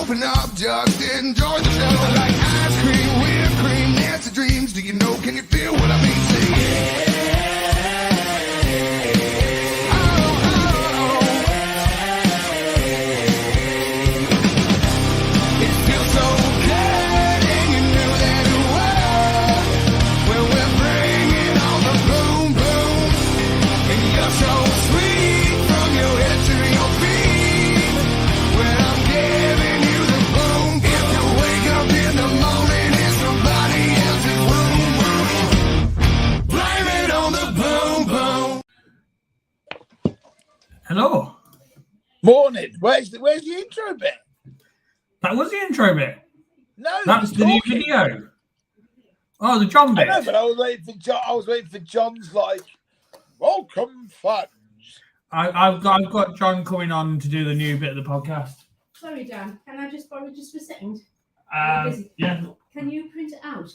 open up, just enjoy the show. Like ice cream, whipped cream, Nancy dreams. Do you know, can you feel what I mean? Say yeah. Hello. Morning. Where's the intro bit? That was the intro bit. No, that's the new video. Oh, the John bit. I know, but I was waiting for John. I was waiting for John's like, welcome fans. I've got John coming on to do the new bit of the podcast. Sorry, Dan. Can I just borrow just for a second? Yeah. Can you print it out?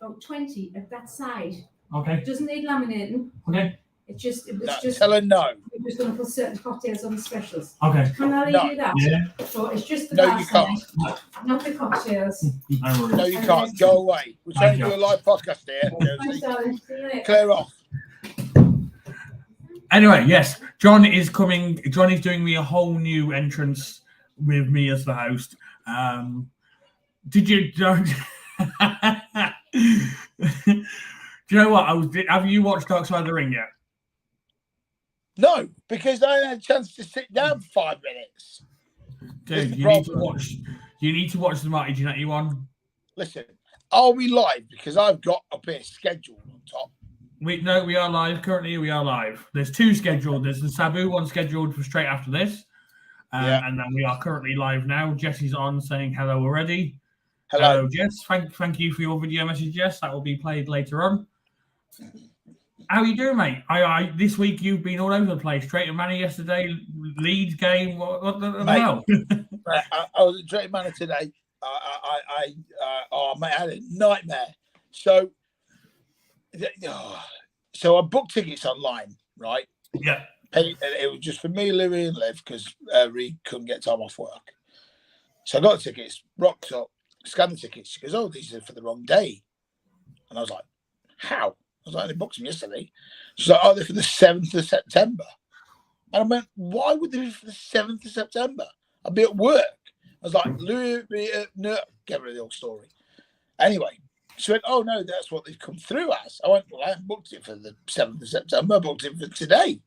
About 20 at that side. Okay. It doesn't need laminating. Okay. It was No, just. tell her no. We're just going to put certain cocktails on the specials. Okay. Can I leave you that? Yeah. So it's just the No, you can't. side, not the cocktails. No, you can't. Go away. We're trying to do a live podcast here. Thanks, darling. See you later. Clear off. Anyway, yes, John is coming. John is doing me a whole new entrance with me as the host. Did you? Do you know what? Have you watched Dark Side of the Ring yet? No, because I had a chance to sit down for 5 minutes. Dude, you need to watch the Marty Jannetty one. Listen, are we live? Because I've got a bit of schedule on top. We are live. Currently, we are live. There's two scheduled. There's the Sabu one scheduled for straight after this. And then we are currently live now. Jesse's on saying hello already. Hello, Jess. Thank you for your video message, Jess. That will be played later on. How are you doing, mate? I this week you've been all over the place. Drayton Manor yesterday, Leeds game. What the hell? I was at Drayton Manor today. I had a nightmare. So I booked tickets online, right? Yeah. It was just for me, Louis, and Liv because Reed couldn't get time off work. So I got the tickets, rocked up, scanned the tickets. She goes, "Oh, these are for the wrong day," and I was like, "How?" I was like, "I only booked them yesterday." She's like, "Oh, they're for the 7th of September." And I went, "Why would they be for the 7th of September? I'll be at work." I was like, "Louis, no, get rid of the old story." Anyway, she went, "Oh no, that's what they've come through as." I went, "Well, I haven't booked it for the 7th of September. I booked it for today."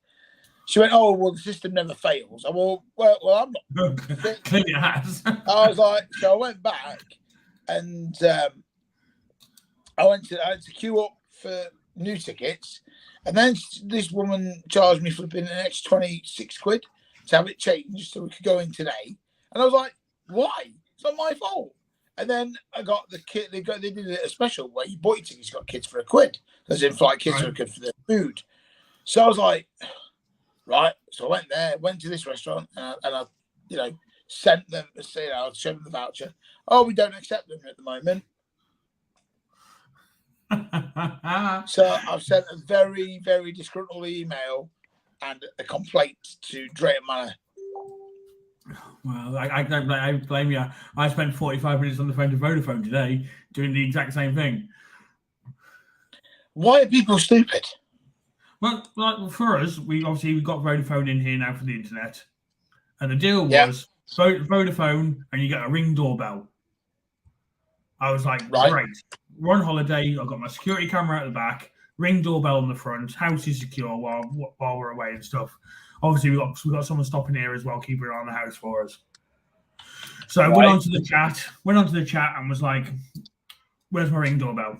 She went, "Oh, well, the system never fails." I went, well, I'm not. Clearly it has. I was like, so I went back and I had to queue up for new tickets. And then this woman charged me flipping an extra 26 quid to have it changed so we could go in today. And I was like, why? It's not my fault. And then I got the kit. They did a special where you bought your tickets, you got kids for £1. As in, like, kids are good for their food. So I was like, right. So I went there, went to this restaurant, and I sent them, I showed them the voucher. Oh, we don't accept them at the moment. So I've sent a very, very disgruntled email and a complaint to Drayton Manor. Well, I don't blame you. I spent 45 minutes on the phone to Vodafone today doing the exact same thing. Why are people stupid? Well, like for us, we've got Vodafone in here now for the internet, and the deal was Vodafone, and you get a Ring doorbell. I was like, great. We're on holiday. I've got my security camera at the back, Ring doorbell on the front. House is secure while we're away and stuff. Obviously, we got someone stopping here as well, keeping an eye on the house for us. So I went onto the chat and was like, "Where's my Ring doorbell?"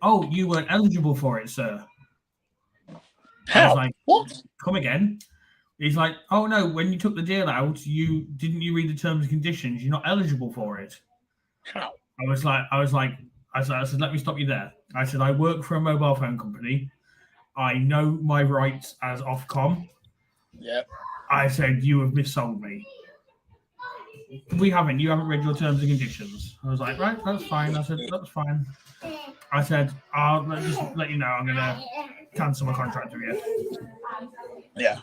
"Oh, you weren't eligible for it, sir." How? I was like, "What? Come again?" He's like, "Oh no, when you took the deal out, you read the terms and conditions. You're not eligible for it." How? I said, "Let me stop you there." I said, "I work for a mobile phone company. I know my rights as Ofcom." Yeah. I said, "You have missold me." "You haven't read your terms and conditions." I was like, "Right, that's fine." I said, "That's fine." I said, "I'll just let you know I'm going to cancel my contract with you." Yeah.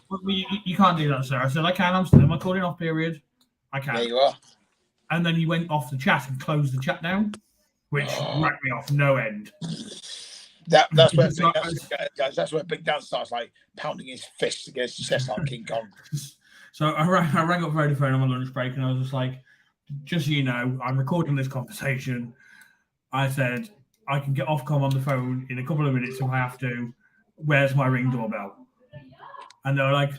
"You can't do that, sir." I said, "I can. I'm still in my calling off period." I There can't. you are. And then he went off the chat and closed the chat down, which racked me off no end. That's where So that's where Big Dan starts like pounding his fists against his chest like King Kong. So I rang up Vodafone on my lunch break and I was just like, just so you know, I'm recording this conversation. I said, I can get Ofcom on the phone in a couple of minutes if I have to. Where's my Ring doorbell? And they were like,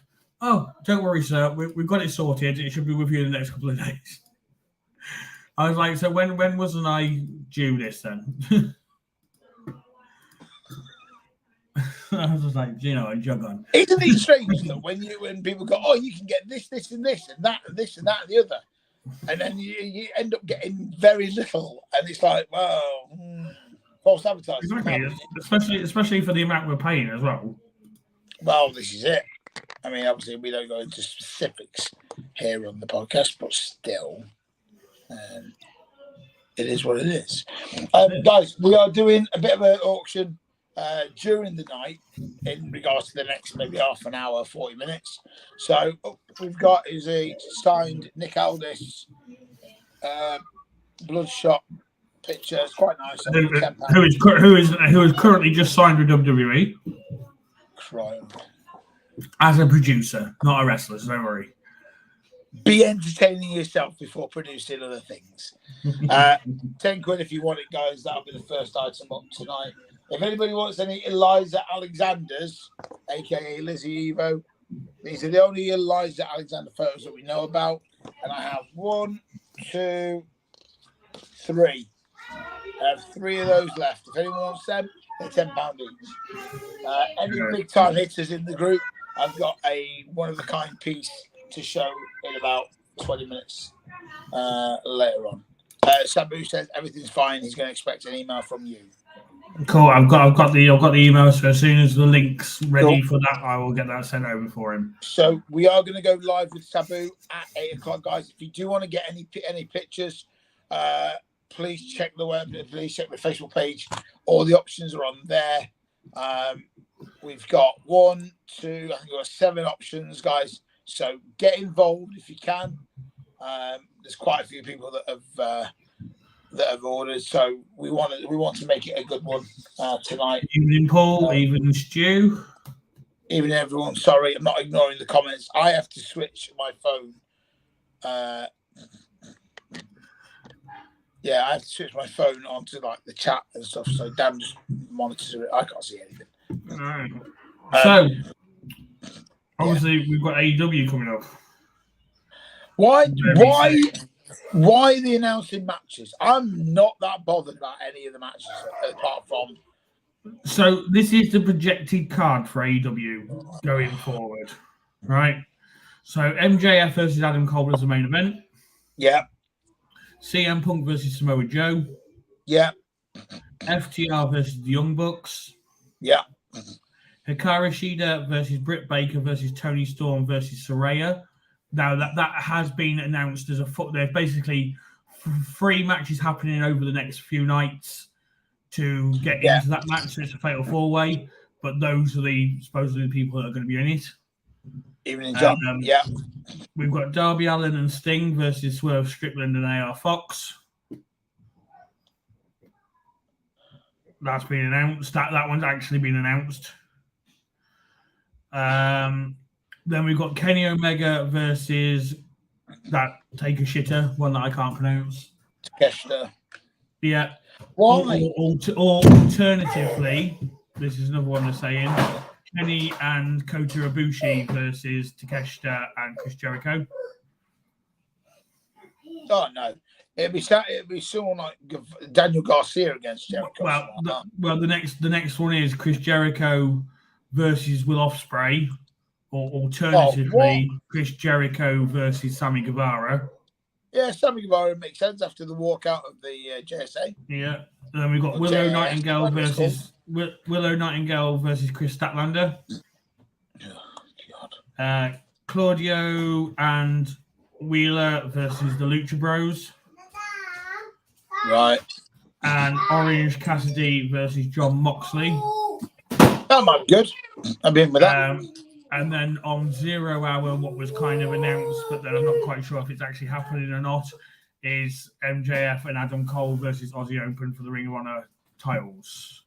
oh, don't worry, sir. We've got it sorted. It should be with you in the next couple of days. I was like, so when wasn't I due this then? I was just like, jug on. Isn't it strange that when people go, oh, you can get this, this, and this, and that, and this, and that, and the other, and then you end up getting very little, and it's like, well, false advertising. Exactly. Especially for the amount we're paying as well. Well, this is it. I mean, obviously, we don't go into specifics here on the podcast, but still, it is what it is. Guys, we are doing a bit of an auction during the night in regards to the next maybe half an hour, 40 minutes. So we've got is a signed Nick Aldis Bloodshot picture. It's quite nice. Who is currently just signed with WWE. Crying. As a producer, not a wrestler, so don't worry. Be entertaining yourself before producing other things. 10 quid if you want it, guys. That'll be the first item up tonight. If anybody wants any Eliza Alexanders, aka Lizzie Evo, these are the only Eliza Alexander photos that we know about. And I have 1, 2, 3. I have 3 of those left. If anyone wants them, they're £10 each. Any big time hitters in the group, I've got a one of a kind piece to show in about 20 minutes later on. Sabu says everything's fine. He's going to expect an email from you. Cool. I've got the email. So as soon as the link's ready for that, I will get that sent over for him. So we are going to go live with Sabu at 8:00, guys. If you do want to get any pictures, please check the web. Please check the Facebook page. All the options are on there. We've got 1, 2, I think we've got 7 options, guys. So get involved if you can. There's quite a few people that have ordered, so we want to make it a good one tonight. Evening, Paul. Evening, Stu. Evening, everyone. Sorry, I'm not ignoring the comments. I have to switch my phone. I have to switch my phone onto like the chat and stuff. So Dan just monitors it. I can't see anything. Right. So obviously we've got AEW coming up. Why are they announcing matches? I'm not that bothered about any of the matches apart from. So this is the projected card for AEW going forward, right? So MJF versus Adam Cole is the main event. Yeah. CM Punk versus Samoa Joe. Yeah. FTR versus the Young Bucks. Yeah. Hikaru Shida versus Britt Baker versus Toni Storm versus Saraya. Now that has been announced as a foot. There's basically 3 matches happening over the next few nights to get into that match. So it's a fatal 4-way, but those are supposedly the people that are going to be in it. Evening, John. We've got Darby Allin and Sting versus Swerve Strickland and AR Fox. That's been announced. That one's actually been announced. Then we've got Kenny Omega versus that Taker Shitter, one that I can't pronounce. Takeshita. Yeah. Why? Alternatively, this is another one they're saying. Kenny and Kota Ibushi versus Takeshita and Chris Jericho. Oh no, it'd be someone like Daniel Garcia against Jericho. Well, the next one is Chris Jericho versus Will Ospreay, or alternatively Chris Jericho versus Sammy Guevara. Yeah, Sammy Guevara makes sense after the walkout of the JSA. Yeah, and then we've got Willow Nightingale versus Chris Statlander. Oh, God. Claudio and Wheeler versus the Lucha Bros. Right. And Orange Cassidy versus John Moxley. That might be good. I'm in with that. And then on 0 Hour, what was kind of announced, but then I'm not quite sure if it's actually happening or not, is MJF and Adam Cole versus Aussie Open for the Ring of Honor titles.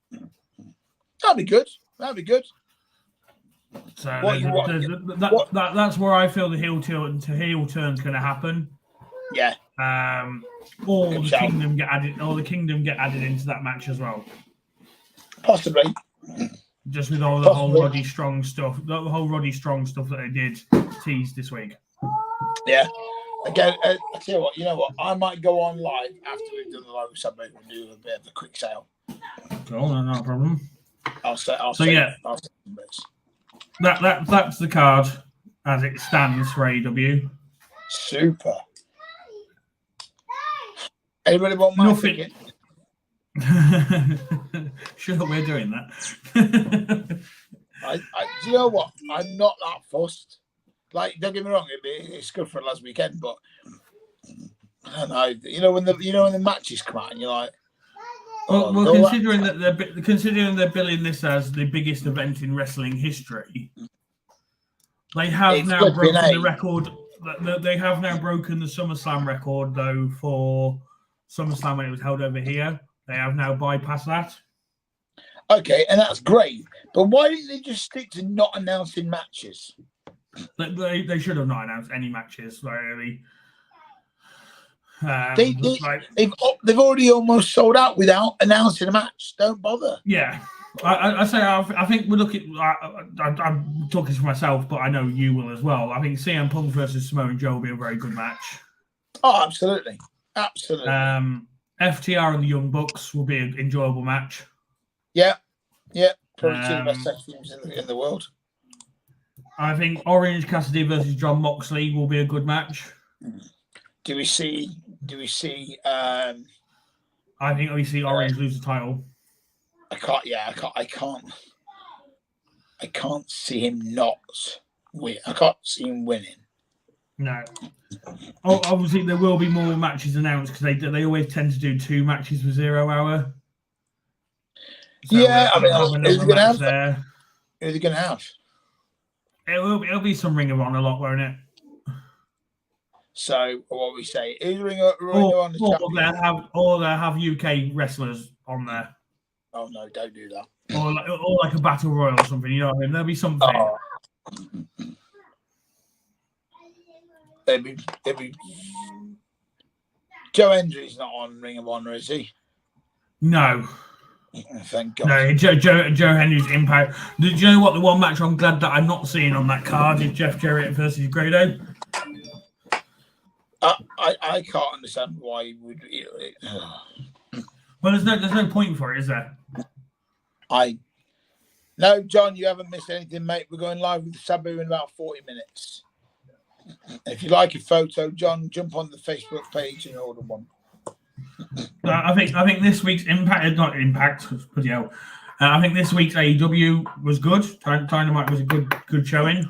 That'd be good. That'd be good. So What that's where I feel the heel turn's going to happen. Yeah. Or Good the shout. Kingdom get added into that match as well. Possibly. Just with all the whole Roddy Strong stuff, that they did tease this week. Yeah. Again, I tell you what. You know what? I might go on live after we've done the live subject and do a bit of a quick sale. Cool, no problem. I'll say some bits. That's the card as it stands for AEW. Super. Anybody want my Nothing. ticket? Sure, we're doing that. Do you know what? I'm not that fussed. Like, don't get me wrong, it's good for last weekend, but I don't know. You know when the matches come out and you're like, well, considering that they're billing this as the biggest event in wrestling history, they have now broken the record. They have now broken the SummerSlam record, though, for SummerSlam when it was held over here. They have now bypassed that. Okay, and that's great. But why didn't they just stick to not announcing matches? They should have not announced any matches, really. They've already almost sold out without announcing a match. Don't bother. Yeah. I think we're looking. I'm talking for myself, but I know you will as well. I think CM Punk versus Samoa Joe will be a very good match. Oh, absolutely. FTR and the Young Bucks will be an enjoyable match. Yeah. Probably two of the best tag teams in the world. I think Orange Cassidy versus John Moxley will be a good match. Do we see? I think we see Orange lose the title. I can't see him not win. I can't see him winning. No. Obviously, there will be more matches announced because they always tend to do 2 matches for 0 Hour. So yeah, I mean, who's going going to have? It'll be some Ring of Honor lot, won't it? So what we say? Who's Ring of Honor? Or they'll have UK wrestlers on there. Oh no! Don't do that. Or like a battle royal or something. You know what I mean? There'll be something. Oh. There'll be. Joe Hendry's not on Ring of Honor, is he? No. Thank God. No, Joe Henry's Impact. Do you know what? The one match I'm glad that I'm not seeing on that card is Jeff Jarrett versus Grado. I can't understand why he would. Well, there's no point for it, is there? No, John, you haven't missed anything, mate. We're going live with Sabu in about 40 minutes. If you like a photo, John, jump on the Facebook page and order one. I think this week's Impact. Bloody hell. I think this week's AEW was good. Dynamite was a good showing.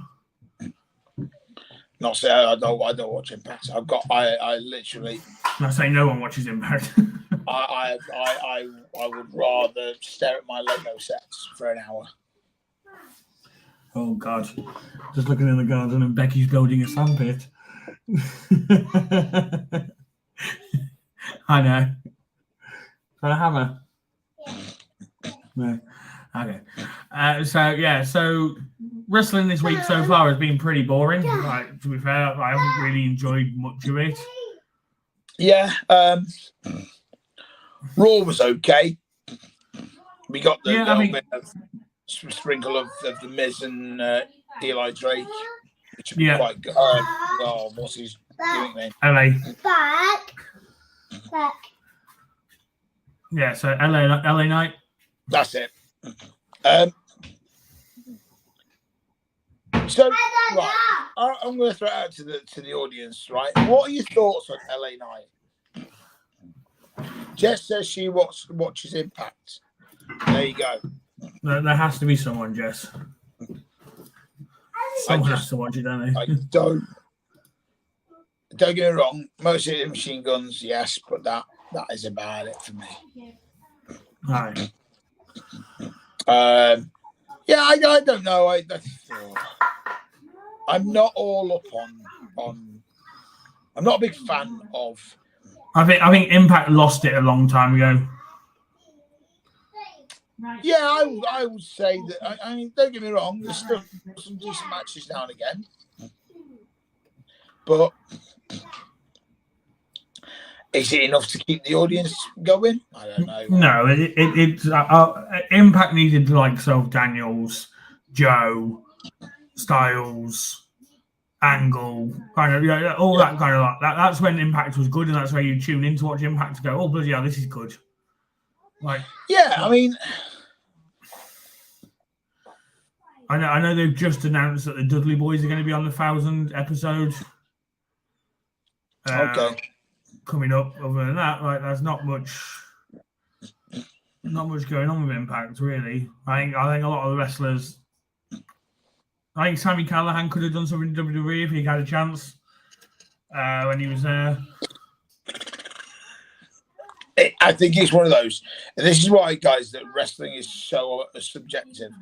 Not saying I don't watch Impact. I literally. Not saying no one watches Impact. I would rather stare at my Lego sets for an hour. Oh God! Just looking in the garden and Becky's building a sandpit. I know. Got a hammer? No. Okay. So wrestling this week so far has been pretty boring. Like, to be fair, I haven't really enjoyed much of it. Yeah. Raw was okay. We got the bit of sprinkle of the Miz and Eli Drake, which would be quite good. What's his gimmick name? LA. Yeah, so LA Knight. That's it. So right, I'm going to throw it out to the audience. Right, what are your thoughts on LA Knight? Jess says she watches Impact. There you go. There has to be someone, Jess. Someone has to watch it, don't they? I don't get me wrong. Most of the Machine Guns, yes, but that is about it for me. Right. I don't know. I'm not all up on. I'm not a big fan of. I think Impact lost it a long time ago. Yeah, I would say that. I mean, don't get me wrong. There's still some decent matches now and again, but is it enough to keep the audience going? I don't know. No, it's Impact needed the likes of Daniels, Joe, Styles, Angle, kind of all that kind of like that. That's when Impact was good, and that's where you tune in to watch Impact to go, oh bloody hell, this is good. Like, yeah, I mean, I know they've just announced that the Dudley Boys are going to be on the 1,000 episode. Okay. Coming up. Other than that, like, there's not much going on with Impact, really. I think a lot of the wrestlers. I think Sami Callihan could have done something in WWE if he had a chance when he was there. I think it's one of those. And this is why, guys, that wrestling is so subjective.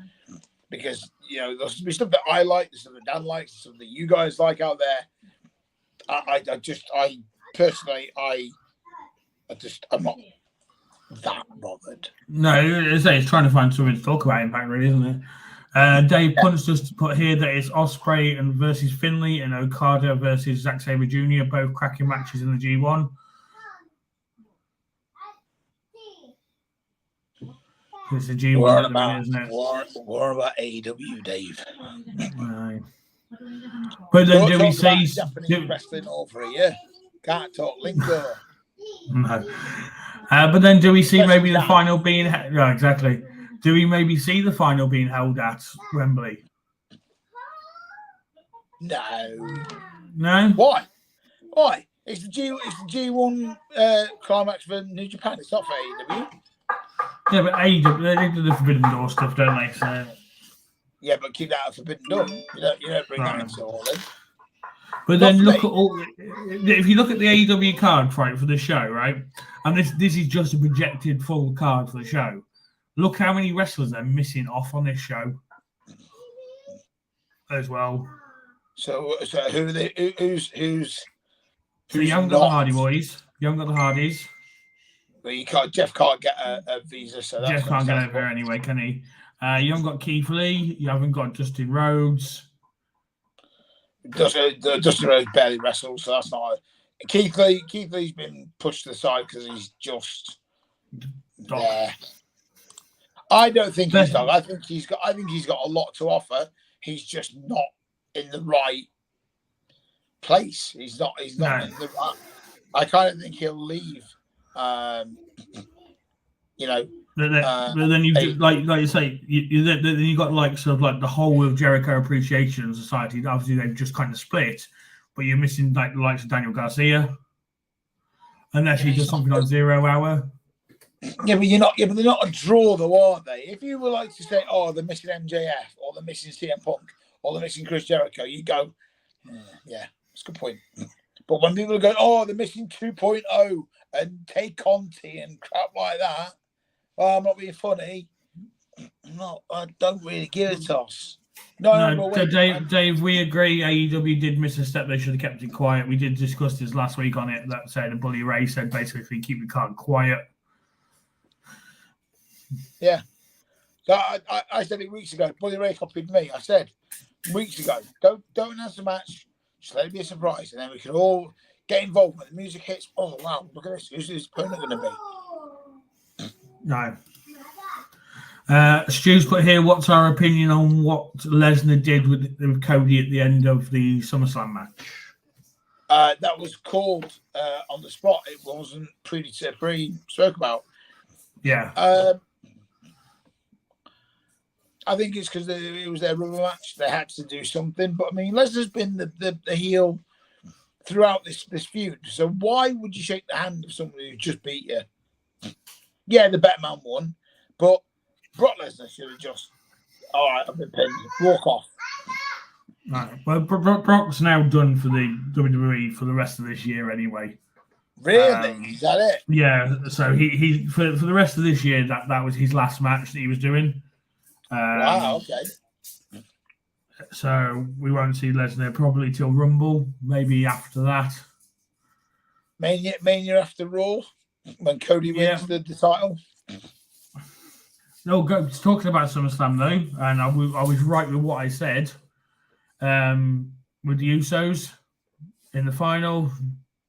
Because, you know, there's stuff that I like, there's stuff that Dan likes, there's stuff that you guys like out there. I'm not that bothered. No, it's trying to find something to talk about Impact, really, isn't it? Dave Punch just put here that it's Ospreay and versus Finlay and Okada versus Zack Sabre Jr., both cracking matches in the G1. It's the G1 at the minute, isn't it? What about AEW, Dave? Right. But then do we see Japanese wrestling over here? Can't talk lingo. No. But then do we see maybe the final being exactly? Do we maybe see the final being held at Wembley? No. Why? It's the G1 climax for New Japan. It's not for AEW. Yeah, but AEW, they do the Forbidden Door stuff, don't they? So. Yeah, but keep that a Forbidden Door. You don't bring that into all in. But then look at all. If you look at the AEW card, right, for the show, right, and this is just a projected full card for the show. Look how many wrestlers are missing off on this show as well. So who are they? Who's So you haven't got the Hardy Boys. You haven't got the Hardys. Well, Jeff can't get a visa, so that's Jeff can't get over there anyway, can he? You haven't got Keith Lee. You haven't got Dustin Rhodes. Dustin Rhodes barely wrestles, so that's not. Keith Lee's been pushed to the side because he's just there. I don't think he's done. I think he's got a lot to offer. He's just not in the right place. He's not in the right. I kind of think he'll leave. But then you like you say then you got like sort of like the whole of Jericho Appreciation Society. Obviously, they've just kind of split, but you're missing like the likes of Daniel Garcia, unless he does something on 0 Hour. Yeah, but you're not. Yeah, but they're not a draw, though, aren't they? If you were like to say, "Oh, they're missing MJF," or "They're missing CM Punk," or "They're missing Chris Jericho," you go, "Yeah, that's a good point." But when people go, "Oh, they're missing 2.0 and Tay Conti and crap like that," well, I'm not being funny. I don't really give a toss. No, Dave, we agree. AEW did miss a step. They should have kept it quiet. We did discuss this last week on it. That said, Bully Ray said basically keep the card quiet. Yeah. So I said it weeks ago. Bully Ray copied me. I said weeks ago, don't announce the match. Just let it be a surprise, and then we can all get involved when the music hits. Oh wow, look at this! Who's this opponent going to be? No. Stu's put here, what's our opinion on what Lesnar did with Cody at the end of the SummerSlam match? That was called on the spot. It wasn't pre-spoke about. Yeah. I think it's because it was their rubber match. They had to do something. But, I mean, Lesnar's been the heel throughout this feud. So why would you shake the hand of somebody who just beat you? Yeah, the better man won. But Brock Lesnar should have just, all right, I've been pinned. Walk off. Right. Well, Brock's now done for the WWE for the rest of this year anyway. Really? Is that it? Yeah. So he for the rest of this year, that was his last match that he was doing. Wow, okay. So we won't see Lesnar probably till Rumble, maybe after that. Mania after Raw, when Cody wins the title. No, talking about SummerSlam though, and I was right with what I said. With the Usos in the final.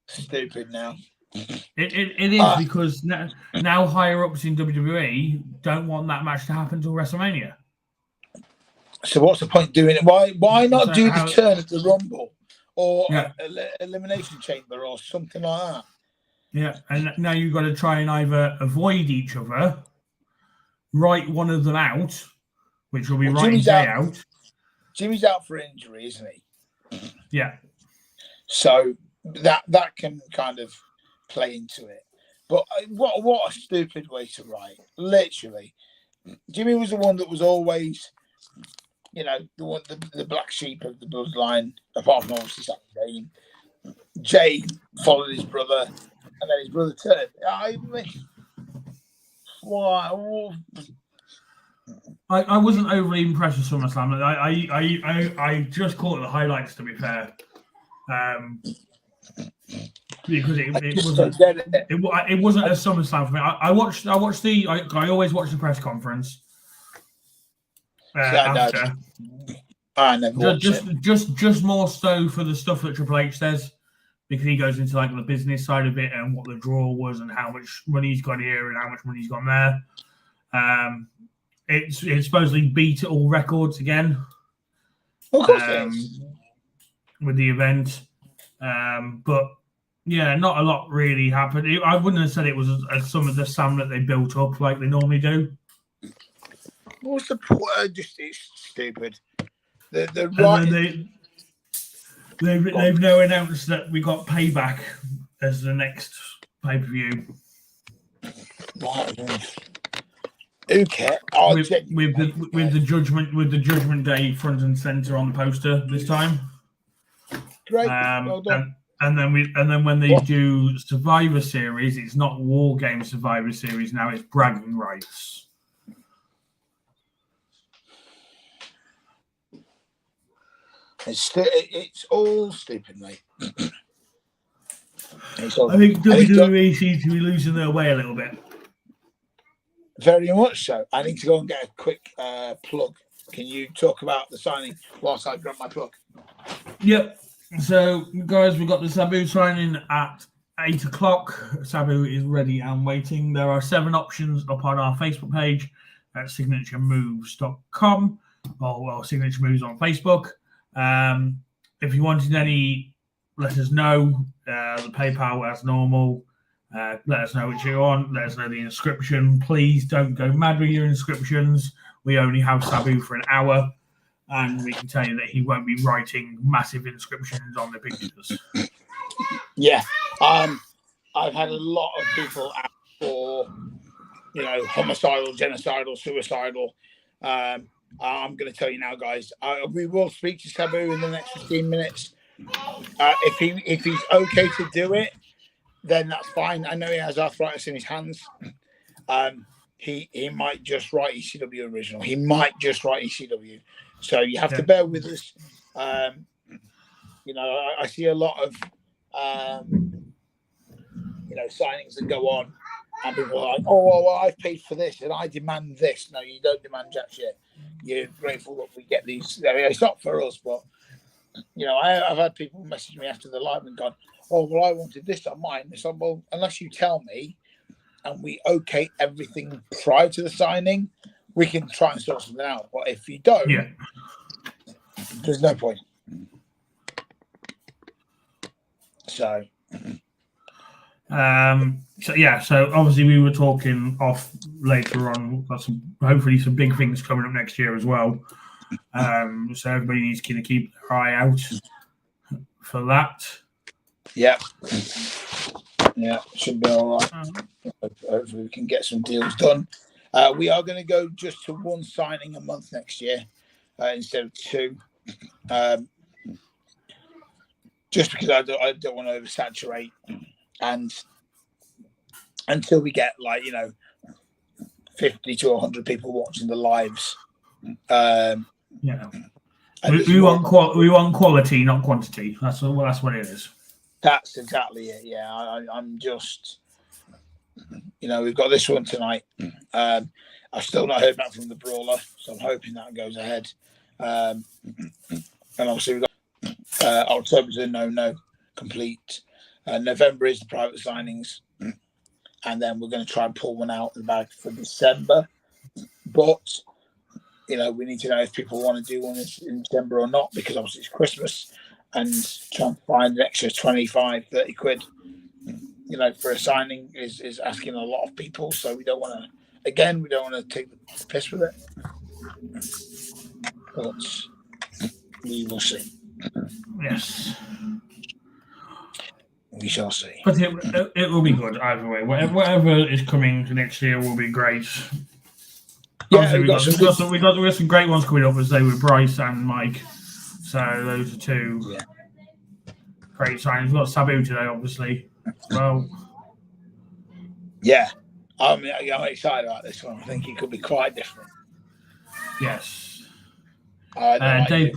Stupid now. It is because now higher ups in WWE don't want that match to happen till WrestleMania. So what's the point doing it? Why not do the turn at the Rumble or Elimination Chamber or something like that? Yeah, and now you've got to try and either avoid each other, write one of them out, which will be writing Jay out. Jimmy's out for injury, isn't he? Yeah. So that can kind of play into it. But what a stupid way to write. Literally, Jimmy was the one that was always, the black sheep of the bloodline, apart from obviously Sami Zayn. Jay followed his brother, and then his brother turned. I wasn't overly impressed with SummerSlam. I just caught the highlights, to be fair, because it wasn't a SummerSlam for me. I always watch the press conference after. I never watched it. Just more so for the stuff that Triple H says, because he goes into like the business side of it and what the draw was and how much money he's got here and how much money he's got there. It supposedly beat all records again. Of course it is. With the event. But yeah, not a lot really happened. I wouldn't have said it was some of the Sam that they built up like they normally do. What's the point? It's stupid. They've now announced that we got Payback as the next pay-per-view. Who cares? With the Judgment Day front and center on the poster this time. Great. Well done. And then when they do Survivor Series, it's not War Game Survivor Series now; it's Bragging Rights. It's all stupid, mate. I think WWE seems to be losing their way a little bit. Very much so. I need to go and get a quick plug. Can you talk about the signing whilst I grab my plug? Yep. So, guys, we've got the Sabu signing at 8 o'clock. Sabu is ready and waiting. There are 7 options up on our Facebook page at signaturemoves.com or Signature Moves on Facebook. If you wanted any, let us know. The PayPal as normal. Let us know what you want. Let us know the inscription. Please don't go mad with your inscriptions. We only have Sabu for an hour, and we can tell you that he won't be writing massive inscriptions on the pictures. Yeah. I've had a lot of people ask for, homicidal, genocidal, suicidal. I'm going to tell you now, guys. We will speak to Sabu in the next 15 minutes. If he's okay to do it, then that's fine. I know he has arthritis in his hands. He might just write ECW original. He might just write ECW. So you have to bear with us. I see a lot of signings that go on, and people are like, "Oh, well, I've paid for this and I demand this." No, you don't demand jack shit. You're grateful that we get these. I mean, it's not for us, but I've had people message me after the live and gone, "Oh, well, I wanted this on mine." It's like, well, unless you tell me and we okay everything prior to the signing, we can try and sort something out. But if you don't, there's no point. So obviously we were talking off later on. We've got hopefully some big things coming up next year as well. So everybody needs to keep their eye out for that. Yeah, should be all right. Hopefully we can get some deals done. We are going to go just to 1 signing a month next year instead of 2. Just because I don't want to oversaturate, and until we get 50 to 100 people watching the lives, And there's We more- want quality, not quantity. That's what it is. That's exactly it. Yeah, I'm just, we've got this one tonight. I've still not heard back from the brawler, so I'm hoping that goes ahead. And obviously we've got October's a no complete. November is the private signings, and then we're going to try and pull one out of the bag for December. But we need to know if people want to do one in December or not, because obviously it's Christmas, and trying to find an extra 25, 30 quid, for a signing is asking a lot of people. So we don't want to take the piss with it. But we will see. Yes. We shall see. But it will be good either way. Whatever is coming next year will be great. Yeah, Obviously, we got some great ones coming up, as they were Bryce and Mike. So those are two great signings. We've got Sabu today, obviously. Well, yeah, I'm excited about this one. I think it could be quite different. yes. Dave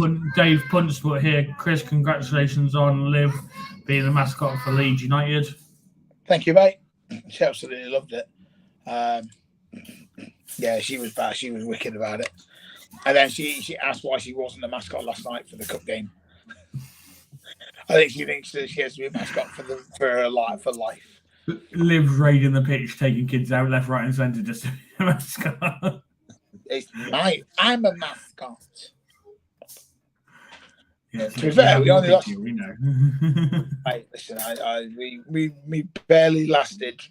Punt's put here, Chris, congratulations on Liv being the mascot for Leeds United. Thank you, mate. She absolutely loved it. Yeah, she was bad. She was wicked about it. And then she asked why she wasn't a mascot last night for the cup game. I think she thinks that she has to be a mascot for her life. For life. Liv raiding the pitch, taking kids out left, right, and centre just to be a mascot. I'm a mascot. Yeah, to be fair, we only lost. know. Mate, listen, we barely lasted,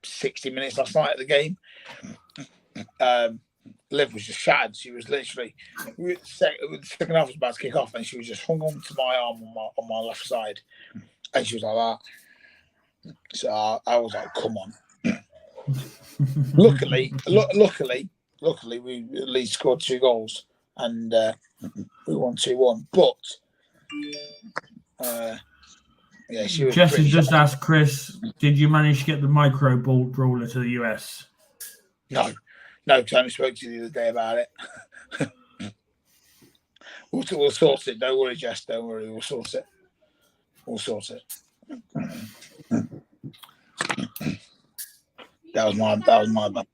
60 minutes last night at the game. Liv was just shattered. She was literally, the second half was about to kick off, and she was just hung on to my arm on my left side, and she was like that. So I was like, "Come on!" Luckily, we at least scored 2 goals, and we won 2-1. But yeah, she was. Jesse just asked Chris, "Did you manage to get the micro ball brawler to the US?" No, because I only spoke to you the other day about it. We'll sort it. Don't worry, Jess. Don't worry. We'll sort it. That was my bad.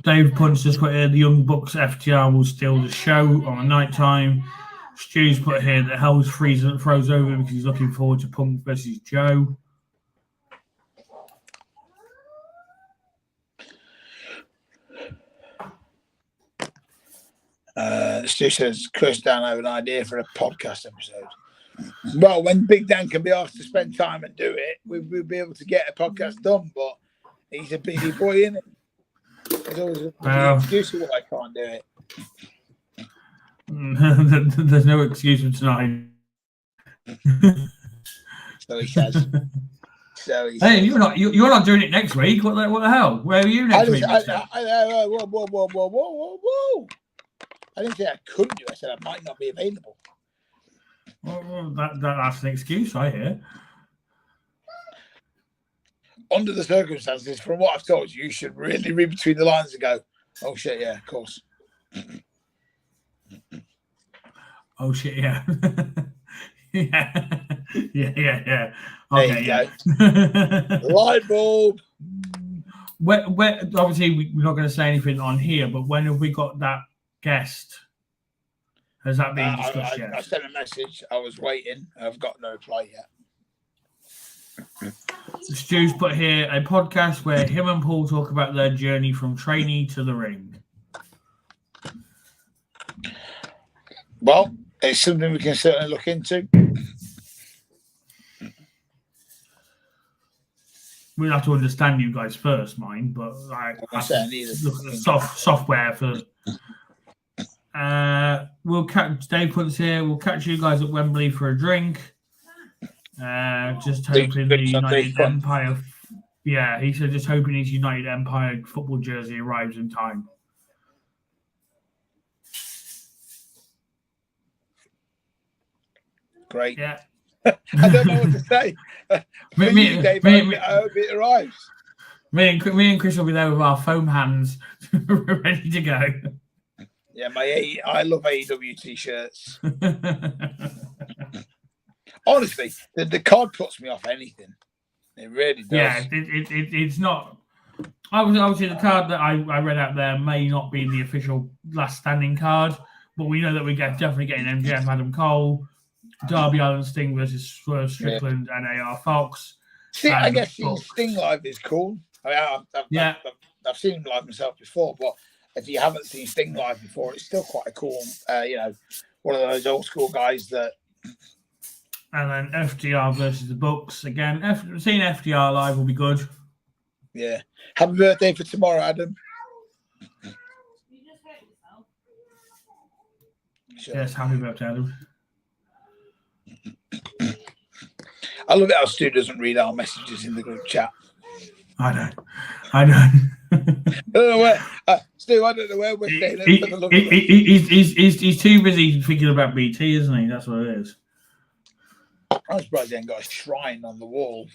Dave Punch just put here, the Young Bucks FTR will steal the show on the night time. Stu's put here that Hell's froze over because he's looking forward to Punk versus Joe. Stu says, Chris Dan, I have an idea for a podcast episode. Well, when Big Dan can be asked to spend time and do it, we'll be able to get a podcast done, but he's a busy boy, isn't it? There's always an excuse for why I can't do it. There's no excuse for tonight. So he says. Hey, you're not doing it next week. What the hell? Where are you next week? Whoa. I didn't say I couldn't do it. I said I might not be available. Well, that's an excuse, I hear. Under the circumstances, from what I've told you, you should really read between the lines and go, oh, shit, yeah, of course. Oh, shit, yeah. Yeah. There Okay, you go. Light bulb. Where, obviously, we're not going to say anything on here, but when have we got that guest? Has that been discussed yet? I sent a message. I was waiting. I've got no reply yet. Stu's put here a podcast where him and Paul talk about their journey from trainee to the ring. Well, it's something we can certainly look into. We'll have to understand you guys first, mind, but like look at the software for. We'll catch Dave puts here. We'll catch you guys at Wembley for a drink. Just hoping the United Empire. Yeah, he said just hoping his United Empire football jersey arrives in time. Great. Yeah. I don't know what to say. I hope it arrives. Me and Chris will be there with our foam hands ready to go. Yeah, I love AEW t-shirts. Honestly, the card puts me off anything. It really does. Yeah, it's not. Obviously, the card that I read out there may not be the official last standing card, but we know that we're definitely getting MJF, Adam Cole, Darby Allin, Sting versus Swerve Strickland, and AR Fox. I guess seeing Sting live is cool. I mean, I've seen him live myself before, but if you haven't seen Sting live before, it's still quite a cool, one of those old school guys that. And then FTR versus the Bucks again. Seeing FTR live will be good. Yeah. Happy birthday for tomorrow, Adam. You just hurt yourself. Sure. Yes, happy birthday, Adam. I love it how Stu doesn't read our messages in the group chat. I don't. I don't know where, Stu, I don't know where we're staying. He's too busy thinking about BT, isn't he? That's what it is. I'm surprised he ain't got a shrine on the wall.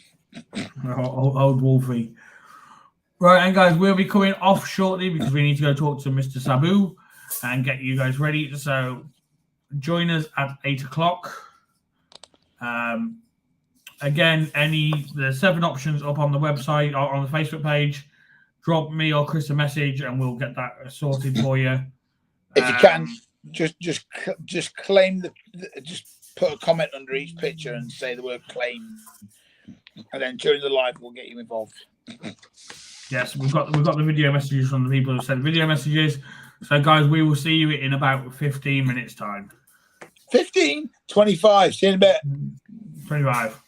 Old Wolfie. Right, and guys, we'll be coming off shortly because we need to go talk to Mr. Sabu and get you guys ready. So join us at 8 o'clock. Again, there's 7 options up on the website or on the Facebook page. Drop me or Chris a message and we'll get that sorted for you. If you can, just claim just put a comment under each picture and say the word claim. And then during the live, we'll get you involved. Yes, we've got the video messages from the people who sent video messages. So, guys, we will see you in about 15 minutes' time. 25. See you in a bit. 25.